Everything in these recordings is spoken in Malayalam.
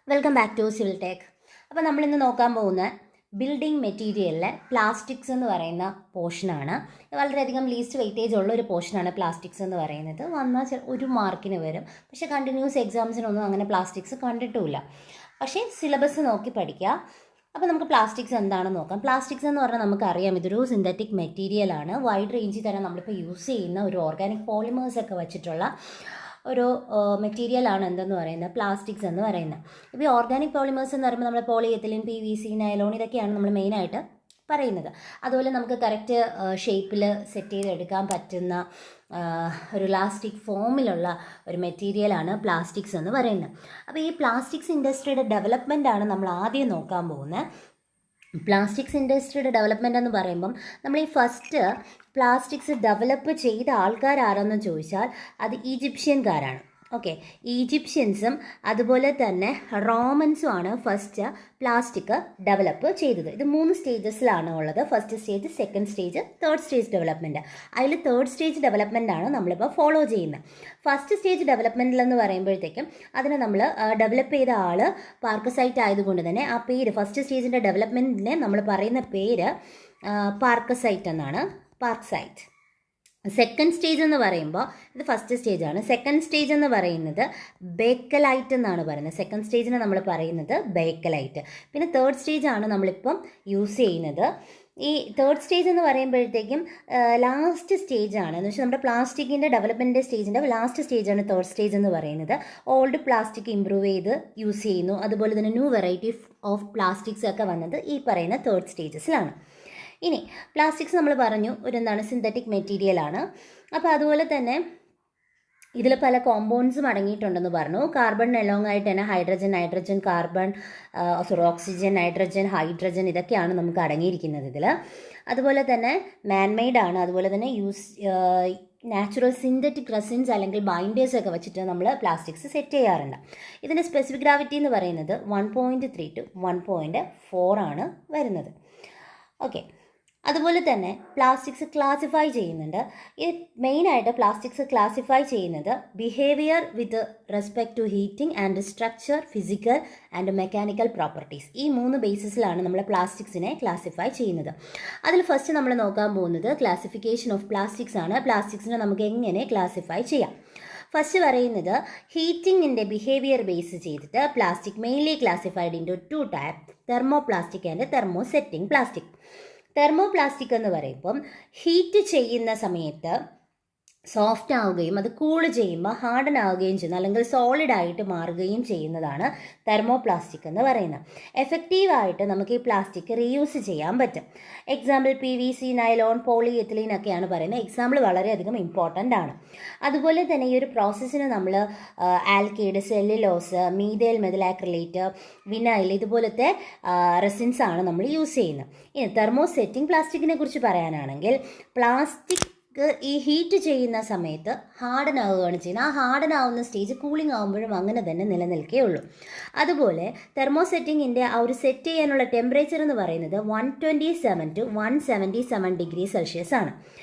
Welcome back to civil tech. അപ്പോൾ നമ്മളിന്ന് നോക്കാൻ പോകുന്ന ബിൽഡിംഗ് മെറ്റീരിയലിലെ പ്ലാസ്റ്റിക്സ് എന്ന് പറയുന്ന പോർഷനാണ്. വളരെയധികം ലീസ്റ്റ് വെയിറ്റേജ് ഉള്ള ഒരു പോർഷനാണ് പ്ലാസ്റ്റിക്സ് എന്ന് പറയുന്നത്. വന്നാൽ ഒരു മാർക്കിന് വരും, പക്ഷേ കണ്ടിന്യൂസ് എക്സാംസിനൊന്നും അങ്ങനെ പ്ലാസ്റ്റിക്സ് കണ്ടിട്ടുമില്ല. പക്ഷേ സിലബസ് നോക്കി പഠിക്കുക. അപ്പോൾ നമുക്ക് പ്ലാസ്റ്റിക്സ് എന്താണെന്ന് നോക്കാം. പ്ലാസ്റ്റിക്സ് എന്ന് പറഞ്ഞാൽ നമുക്കറിയാം, ഇതൊരു സിന്തറ്റിക് മെറ്റീരിയലാണ്. വൈഡ് റേഞ്ചിൽ തന്നെ നമ്മളിപ്പോൾ യൂസ് ചെയ്യുന്ന ഒരു ഓർഗാനിക് പോളിമേഴ്സൊക്കെ വെച്ചിട്ടുള്ള ഒരു മെറ്റീരിയലാണ് എന്തെന്ന് പറയുന്നത് പ്ലാസ്റ്റിക്സ് എന്ന് പറയുന്നത്. ഇപ്പോൾ ഈ ഓർഗാനിക് പോളിമേഴ്സ് എന്ന് പറയുമ്പോൾ നമ്മൾ പോളിയെത്തിലിൻ, PVC, നൈലോൺ ഇതൊക്കെയാണ് നമ്മൾ മെയിനായിട്ട് പറയുന്നത്. അതുപോലെ നമുക്ക് കറക്റ്റ് ഷേപ്പിൽ സെറ്റ് ചെയ്തെടുക്കാൻ പറ്റുന്ന ഒരു ഇലാസ്റ്റിക് ഫോമിലുള്ള ഒരു മെറ്റീരിയലാണ് പ്ലാസ്റ്റിക്സ് എന്ന് പറയുന്നത്. അപ്പോൾ ഈ പ്ലാസ്റ്റിക്സ് ഇൻഡസ്ട്രിയുടെ ഡെവലപ്മെൻറ്റാണ് നമ്മൾ ആദ്യം നോക്കാൻ പോകുന്നത്. പ്ലാസ്റ്റിക്സ് ഇൻഡസ്ട്രിയുടെ ഡെവലപ്മെൻ്റ് എന്ന് പറയുമ്പം നമ്മൾ ഈ ഫസ്റ്റ് പ്ലാസ്റ്റിക്സ് ഡെവലപ്പ് ചെയ്ത ആൾക്കാരാരെന്ന് ചോദിച്ചാൽ അത് ഈജിപ്ഷ്യൻകാരാണ്. ഓക്കെ, ഈജിപ്ഷ്യൻസും അതുപോലെ തന്നെ റോമൻസും ആണ് ഫസ്റ്റ് പ്ലാസ്റ്റിക് ഡെവലപ്പ് ചെയ്തത്. ഇത് 3 സ്റ്റേജസിലാണ് ഉള്ളത്. First stage, second stage, third stage development. അതിൽ തേർഡ് സ്റ്റേജ് ഡെവലപ്മെൻ്റ് ആണ് നമ്മളിപ്പോൾ ഫോളോ ചെയ്യുന്നത്. ഫസ്റ്റ് സ്റ്റേജ് ഡെവലപ്മെൻറ്റിലെന്ന് പറയുമ്പോഴത്തേക്കും അതിനെ നമ്മൾ ഡെവലപ്പ് ചെയ്ത ആൾ പാർക്കസൈറ്റ് ആയതുകൊണ്ട് തന്നെ ആ പേര്, ഫസ്റ്റ് സ്റ്റേജിൻ്റെ ഡെവലപ്മെൻറ്റിനെ നമ്മൾ പറയുന്ന പേര് പാർക്കസൈറ്റ് എന്നാണ്, പാർക്സൈറ്റ്. സെക്കൻഡ് സ്റ്റേജ് എന്ന് പറയുമ്പോൾ ഇത് ഫസ്റ്റ് സ്റ്റേജാണ്. സെക്കൻഡ് സ്റ്റേജ് എന്ന് പറയുന്നത് ബേക്കലൈറ്റ് എന്നാണ് പറയുന്നത്. സെക്കൻഡ് സ്റ്റേജിനെ നമ്മൾ പറയുന്നത് ബേക്കലൈറ്റ്. പിന്നെ തേർഡ് സ്റ്റേജാണ് നമ്മളിപ്പം യൂസ് ചെയ്യുന്നത്. ഈ തേർഡ് സ്റ്റേജ് എന്ന് പറയുമ്പോഴത്തേക്കും ലാസ്റ്റ് സ്റ്റേജാണ്. എന്ന് വെച്ചാൽ നമ്മുടെ പ്ലാസ്റ്റിക്കിൻ്റെ ഡെവലപ്മെൻറ്റ് സ്റ്റേജിൻ്റെ ലാസ്റ്റ് സ്റ്റേജാണ് തേർഡ് സ്റ്റേജ് എന്ന് പറയുന്നത്. ഓൾഡ് പ്ലാസ്റ്റിക് ഇമ്പ്രൂവ് ചെയ്ത് യൂസ് ചെയ്യുന്നു. അതുപോലെ തന്നെ ന്യൂ വെറൈറ്റി ഓഫ് പ്ലാസ്റ്റിക്സ് ഒക്കെ വന്നത് ഈ പറയുന്ന തേർഡ് സ്റ്റേജസിലാണ്. ഇനി പ്ലാസ്റ്റിക്സ് നമ്മൾ പറഞ്ഞു എന്താണ്, സിന്തറ്റിക് മെറ്റീരിയലാണ്. അപ്പോൾ അതുപോലെ തന്നെ ഇതിൽ പല കോമ്പൗണ്ട്സും അടങ്ങിയിട്ടുണ്ടെന്ന് പറഞ്ഞു. കാർബൺ എലോങ് ആയിട്ട് തന്നെ hydrogen, nitrogen, carbon, oxygen, nitrogen, hydrogen ഇതൊക്കെയാണ് നമുക്ക് അടങ്ങിയിരിക്കുന്നത് ഇതിൽ. അതുപോലെ തന്നെ മാൻമെയ്ഡ് ആണ്. അതുപോലെ തന്നെ നാച്ചുറൽ സിന്തറ്റിക് റെസിൻസ് അല്ലെങ്കിൽ ബൈൻഡേഴ്സ് ഒക്കെ വെച്ചിട്ട് നമ്മൾ പ്ലാസ്റ്റിക്സ് സെറ്റ് ചെയ്യാറുണ്ട്. ഇതിൻ്റെ സ്പെസിഫിക് ഗ്രാവിറ്റി എന്ന് പറയുന്നത് 1.3 to 1.4 ആണ് വരുന്നത്. ഓക്കെ, അതുപോലെ തന്നെ പ്ലാസ്റ്റിക്സ് ക്ലാസിഫൈ ചെയ്യുന്നുണ്ട്. ഈ മെയിനായിട്ട് പ്ലാസ്റ്റിക്സ് ക്ലാസിഫൈ ചെയ്യുന്നത് behaviour with respect to heating and structure, physical and mechanical properties. ഈ 3 ബേസിസിലാണ് നമ്മൾ പ്ലാസ്റ്റിക്സിനെ ക്ലാസിഫൈ ചെയ്യുന്നത്. അതിൽ ഫസ്റ്റ് നമ്മൾ നോക്കാൻ പോകുന്നത് ക്ലാസിഫിക്കേഷൻ ഓഫ് പ്ലാസ്റ്റിക്സ് ആണ്. പ്ലാസ്റ്റിക്സിനെ നമുക്ക് എങ്ങനെ ക്ലാസിഫൈ ചെയ്യാം? ഫസ്റ്റ് പറയുന്നത് ഹീറ്റിങ്ങിൻ്റെ ബിഹേവിയർ ബേസ് ചെയ്തിട്ട് plastic mainly classified into 2 type, thermoplastic and thermosetting plastic. Thermoplastic എന്ന് പറയുമ്പം ഹീറ്റ് ചെയ്യുന്ന സമയത്ത് സോഫ്റ്റ് ആവുകയും അത് കൂൾ ചെയ്യുമ്പോൾ ഹാർഡൻ ആവുകയും ചെയ്യുന്നു, അല്ലെങ്കിൽ സോളിഡ് ആയിട്ട് മാറുകയും ചെയ്യുന്നതാണ് തെർമോപ്ലാസ്റ്റിക് എന്ന് പറയുന്നത്. എഫക്റ്റീവായിട്ട് നമുക്ക് ഈ പ്ലാസ്റ്റിക് റീയൂസ് ചെയ്യാൻ പറ്റും. എക്സാമ്പിൾ PVC, നൈലോൺ, പോളിയെത്തിലീൻ ഒക്കെയാണ് പറയുന്നത്. എക്സാമ്പിൾ വളരെയധികം ഇമ്പോർട്ടൻ്റ് ആണ്. അതുപോലെ തന്നെ ഈ ഒരു പ്രോസസ്സിന് നമ്മൾ ആൽക്കൈഡ്, സെല്ലുലോസ്, മീഥൈൽ മെഥിലാക്രിലേറ്റ്, വിനൈൽ ഇതുപോലത്തെ റെസിൻസ് ആണ് നമ്മൾ യൂസ് ചെയ്യുന്നത്. ഇനി തെർമോസെറ്റിംഗ് പ്ലാസ്റ്റിക്കിനെ കുറിച്ച് പറയാനാണെങ്കിൽ പ്ലാസ്റ്റിക് ഈ ഹീറ്റ് ചെയ്യുന്ന സമയത്ത് ഹാർഡൻ ആവുകയാണ് ചെയ്യുന്നത്. ആ ഹാർഡൻ ആവുന്ന സ്റ്റേജ് കൂളിംഗ് ആകുമ്പോഴും അങ്ങനെ തന്നെ നിലനിൽക്കുകയുള്ളൂ. അതുപോലെ തെർമോസെറ്റിങ്ങിൻ്റെ ആ ഒരു സെറ്റ് ചെയ്യാനുള്ള ടെമ്പറേച്ചർ എന്ന് പറയുന്നത് 127 to 177 ഡിഗ്രി സെൽഷ്യസ് ആണ്.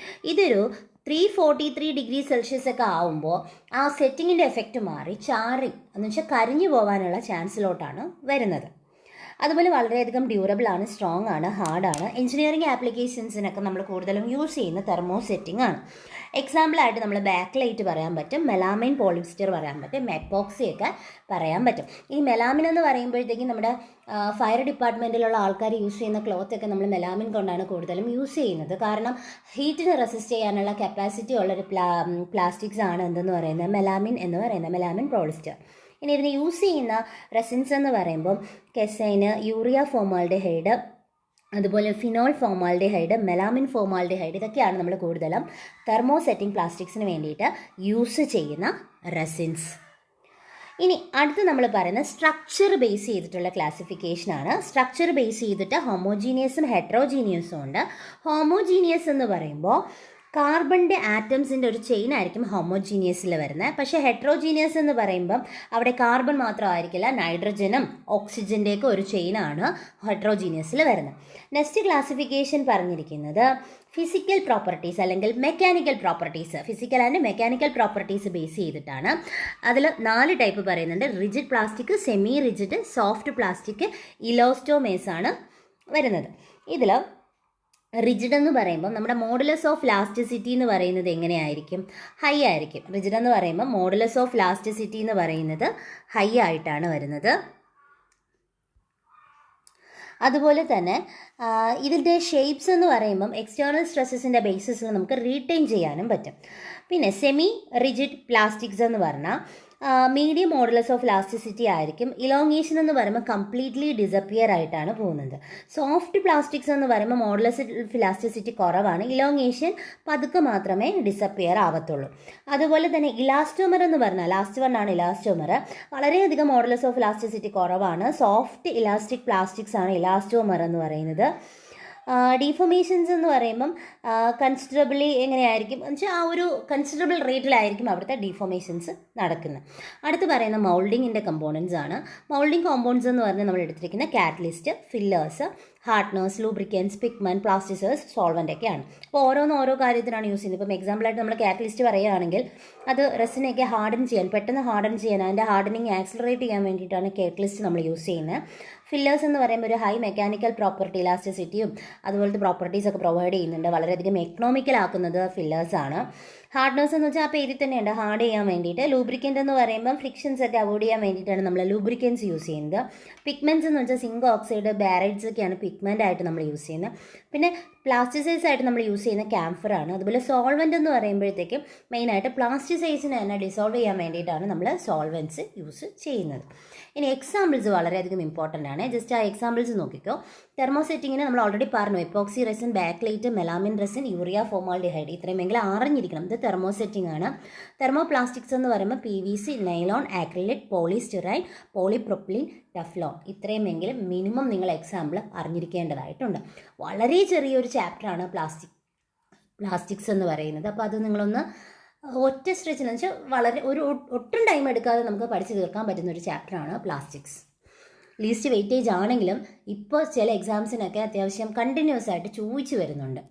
ഇതൊരു 343 ഡിഗ്രി സെൽഷ്യസ് ഒക്കെ ആവുമ്പോൾ ആ സെറ്റിങ്ങിൻ്റെ എഫക്റ്റ് മാറി ചാറി, എന്ന് വെച്ചാൽ കരിഞ്ഞു പോകാനുള്ള ചാൻസിലോട്ടാണ് വരുന്നത്. അതുപോലെ വളരെയധികം ഡ്യൂറബിൾ ആണ്, സ്ട്രോങ് ആണ്, ഹാർഡാണ്. എഞ്ചിനീയറിംഗ് ആപ്ലിക്കേഷൻസിനൊക്കെ നമ്മൾ കൂടുതലും യൂസ് ചെയ്യുന്ന തെർമോസെറ്റിംഗ് ആണ്. എക്സാമ്പിളായിട്ട് നമ്മൾ ബാക്ക്ലൈറ്റ് പറയാൻ പറ്റും, മെലാമിൻ പോളിസ്റ്റർ പറയാൻ പറ്റും, മെപ്പോക്സി ഒക്കെ പറയാൻ പറ്റും. ഈ മെലാമിൻ എന്ന് പറയുമ്പോഴത്തേക്കും നമ്മുടെ ഫയർ ഡിപ്പാർട്ട്മെൻറ്റിലുള്ള ആൾക്കാർ യൂസ് ചെയ്യുന്ന ക്ലോത്തൊക്കെ നമ്മൾ മെലാമിൻ കൊണ്ടാണ് കൂടുതലും യൂസ് ചെയ്യുന്നത്. കാരണം ഹീറ്റിന് റെസിസ്റ്റ് ചെയ്യാനുള്ള കപ്പാസിറ്റി ഉള്ളൊരു പ്ലാസ്റ്റിക്സ് ആണ് എന്തെന്ന് പറയുന്നത് മെലാമിൻ എന്ന് പറയുന്നത്, മെലാമിൻ പോളിസ്റ്റർ. ഇനി ഇതിന് യൂസ് ചെയ്യുന്ന റെസിൻസ് എന്ന് പറയുമ്പം കെസൈന്, യൂറിയ ഫോമാൽഡിഹൈഡ്, അതുപോലെ ഫിനോൾ ഫോമാൽഡിഹൈഡ്, മെലാമിൻ ഫോമാൽഡിഹൈഡ് ഇതൊക്കെയാണ് നമ്മൾ കൂടുതലും തെർമോസെറ്റിംഗ് പ്ലാസ്റ്റിക്സിന് വേണ്ടിയിട്ട് യൂസ് ചെയ്യുന്ന റെസിൻസ്. ഇനി അടുത്ത് നമ്മൾ പറയുന്നത് സ്ട്രക്ചർ ബേസ് ചെയ്തിട്ടുള്ള ക്ലാസിഫിക്കേഷനാണ്. സ്ട്രക്ചർ ബേസ് ചെയ്തിട്ട് ഹോമോജീനിയസും ഹെട്രോജീനിയസും ഉണ്ട്. ഹോമോജീനിയസ് എന്ന് പറയുമ്പോൾ കാർബണിൻ്റെ ആറ്റംസിൻ്റെ ഒരു ചെയിൻ ആയിരിക്കും ഹോമോജീനിയസിൽ വരുന്നത്. പക്ഷേ ഹെട്രോജീനിയസ് എന്ന് പറയുമ്പം അവിടെ കാർബൺ മാത്രമായിരിക്കില്ല, നൈട്രജനും ഓക്സിജൻ്റെയൊക്കെ ഒരു ചെയിനാണ് ഹെട്രോജീനിയസിൽ വരുന്നത്. നെക്സ്റ്റ് ക്ലാസിഫിക്കേഷൻ പറഞ്ഞിരിക്കുന്നത് ഫിസിക്കൽ പ്രോപ്പർട്ടീസ് അല്ലെങ്കിൽ mechanical properties, physical and mechanical properties base ചെയ്തിട്ടാണ്. അതിൽ 4 ടൈപ്പ് പറയുന്നുണ്ട്. Rigid plastic, semi rigid, soft plastic, elastomers ആണ് വരുന്നത്. ഇതിൽ റിജിഡ് എന്ന് പറയുമ്പോൾ നമ്മുടെ മോഡുലസ് ഓഫ് ലാസ്റ്റിസിറ്റി എന്ന് പറയുന്നത് എങ്ങനെയായിരിക്കും? ഹൈ ആയിരിക്കും. റിജിഡ് എന്ന് പറയുമ്പോൾ മോഡുലസ് ഓഫ് ലാസ്റ്റിസിറ്റി എന്ന് പറയുന്നത് ഹൈ ആയിട്ടാണ് വരുന്നത്. അതുപോലെ തന്നെ ഇതിൻ്റെ ഷേപ്സ് എന്ന് പറയുമ്പം എക്സ്റ്റേണൽ സ്ട്രെസ്സസിൻ്റെ ബേസിസിൽ നമുക്ക് റീറ്റെയിൻ ചെയ്യാനും പറ്റും. പിന്നെ സെമി റിജിഡ് പ്ലാസ്റ്റിക്സ് എന്ന് പറഞ്ഞാൽ മീഡിയം മോഡുലസ് ഓഫ് ലാസ്റ്റിസിറ്റി ആയിരിക്കും. ഇലോങ്ങേഷൻ എന്ന് പറയുമ്പോൾ കംപ്ലീറ്റ്ലി ഡിസപ്പിയർ ആയിട്ടാണ് പോകുന്നത്. സോഫ്റ്റ് പ്ലാസ്റ്റിക്സ് എന്ന് പറയുമ്പോൾ മോഡുലസ് ഓഫ് ലാസ്റ്റിസിറ്റി കുറവാണ്, ഇലോങ്ങേഷൻ പതുക്കെ മാത്രമേ ഡിസപ്പിയർ ആവത്തുള്ളൂ. അതുപോലെ തന്നെ ഇലാസ്റ്റോമർ എന്ന് പറഞ്ഞാൽ ലാസ്റ്റ് വണ്ണാണ് ഇലാസ്റ്റോമർ, വളരെയധികം മോഡുലസ് ഓഫ് ലാസ്റ്റിസിറ്റി കുറവാണ്. സോഫ്റ്റ് ഇലാസ്റ്റിക് പ്ലാസ്റ്റിക്സ് ആണ് ഇലാസ്റ്റോമർ എന്ന് പറയുന്നത്. ഡീഫോമേഷൻസ് എന്ന് പറയുമ്പം കൺസിഡറബിളി എങ്ങനെയായിരിക്കും എന്ന് വെച്ചാൽ ആ ഒരു കൺസിഡറബിൾ റേറ്റിലായിരിക്കും അവിടുത്തെ ഡീഫോമേഷൻസ് നടക്കുന്നത്. അടുത്ത് പറയുന്ന മൗൾഡിങ്ങിൻ്റെ കമ്പോണൻസ് ആണ്. മൗൾഡിങ് കോമ്പൗണ്ട്സ് എന്ന് പറഞ്ഞാൽ നമ്മൾ എടുത്തിരിക്കുന്ന catalyst, fillers, hardeners, lubricants, pigment, plasticisers, solvent ഒക്കെയാണ്. അപ്പോൾ ഓരോ കാര്യത്തിനാണ് യൂസ് ചെയ്യുന്നത്. ഇപ്പം എക്സാമ്പിളായിട്ട് നമ്മൾ കാറ്റലിസ്റ്റ് പറയുകയാണെങ്കിൽ അത് റെസിനൊക്കെ ഹാർഡൻ ചെയ്യാൻ, പെട്ടെന്ന് ഹാർഡൻ ചെയ്യാൻ, അതിൻ്റെ ഹാർഡനിങ് ആക്സിലറേറ്റ് ചെയ്യാൻ വേണ്ടിയിട്ടാണ് കാറ്റലിസ്റ്റ് നമ്മൾ യൂസ് ചെയ്യുന്നത്. ഫില്ലേഴ്സ് എന്ന് പറയുമ്പോൾ ഒരു ഹൈ മെക്കാനിക്കൽ പ്രോപ്പർട്ടി, ഇലാസ്റ്റിസിറ്റിയും അതുപോലത്തെ പ്രോപ്പർട്ടീസൊക്കെ പ്രൊവൈഡ് ചെയ്യുന്നുണ്ട്. വളരെയധികം എക്കണോമിക്കലാക്കുന്നത് ഫില്ലേഴ്സാണ്. ഹാർഡ്നേഴ്സ് എന്ന് വെച്ചാൽ ആ പേരിൽ തന്നെയുണ്ട്, ഹാർഡ് ചെയ്യാൻ വേണ്ടിയിട്ട്. ലൂബ്രിക്കൻ്റ് എന്ന് പറയുമ്പം ഫ്രിക്ഷൻസ് ഒക്കെ അവോയ്ഡ് ചെയ്യാൻ വേണ്ടിയിട്ടാണ് നമ്മൾ ലൂബ്രിക്കൻസ് യൂസ് ചെയ്യുന്നത്. പിഗ്മെൻറ്റ്സ് എന്ന് വെച്ചാൽ സിങ്ക് ഓക്സൈഡ്, ബാരൈഡ്സ് ഒക്കെയാണ് പിഗ്മെൻ്റ് ആയിട്ട് നമ്മൾ യൂസ് ചെയ്യുന്നത്. പിന്നെ പ്ലാസ്റ്റിസൈസ് ആയിട്ട് നമ്മൾ യൂസ് ചെയ്യുന്ന ക്യാംഫറാണ്. അതുപോലെ സോൾവെൻ്റ് എന്ന് പറയുമ്പോഴത്തേക്കും മെയിനായിട്ട് പ്ലാസ്റ്റിസൈസിനെ തന്നെ ഡിസോൾവ് ചെയ്യാൻ വേണ്ടിയിട്ടാണ് നമ്മൾ സോൾവെൻറ്റ്സ് യൂസ് ചെയ്യുന്നത്. ഇനി എക്സാമ്പിൾസ് വളരെയധികം ഇമ്പോർട്ടൻ്റ് ആണ്. ജസ്റ്റ് ആ എക്സാമ്പിൾസ് നോക്കിക്കോ. തെർമോസെറ്റിങ്ങിന് നമ്മൾ ഓൾറെഡി പറഞ്ഞു, epoxy resin, bakelite, melamine resin, urea, formaldehyde, ഇത്രയുമെങ്കിലും അറിഞ്ഞിരിക്കണം. ഇത് തെർമോസെറ്റിംഗ് ആണ്. തെർമോപ്ലാസ്റ്റിക്സ് എന്ന് പറയുമ്പോൾ PVC, nylon, acrylic, polystyrene, polypropylene, Teflon, ഇത്രയുമെങ്കിലും മിനിമം നിങ്ങൾ എക്സാമ്പിൾ അറിഞ്ഞിരിക്കേണ്ടതായിട്ടുണ്ട്. വളരെ ചെറിയൊരു ചാപ്റ്ററാണ് പ്ലാസ്റ്റിക്സ് എന്ന് പറയുന്നത്. അപ്പോൾ അത് നിങ്ങളൊന്ന് ഒറ്റ സ്ട്രെച്ചിൽ എന്ന് വെച്ചാൽ വളരെ ഒട്ടും ടൈം എടുക്കാതെ നമുക്ക് പഠിച്ചു തീർക്കാൻ പറ്റുന്ന ഒരു ചാപ്റ്ററാണ് പ്ലാസ്റ്റിക്സ്. ലീസ്റ്റ് വെയിറ്റേജ് ആണെങ്കിലും ഇപ്പോൾ ചില എക്സാംസിനൊക്കെ അത്യാവശ്യം കണ്ടിന്യൂസ് ആയിട്ട് ചോദിച്ചു വരുന്നുണ്ട്.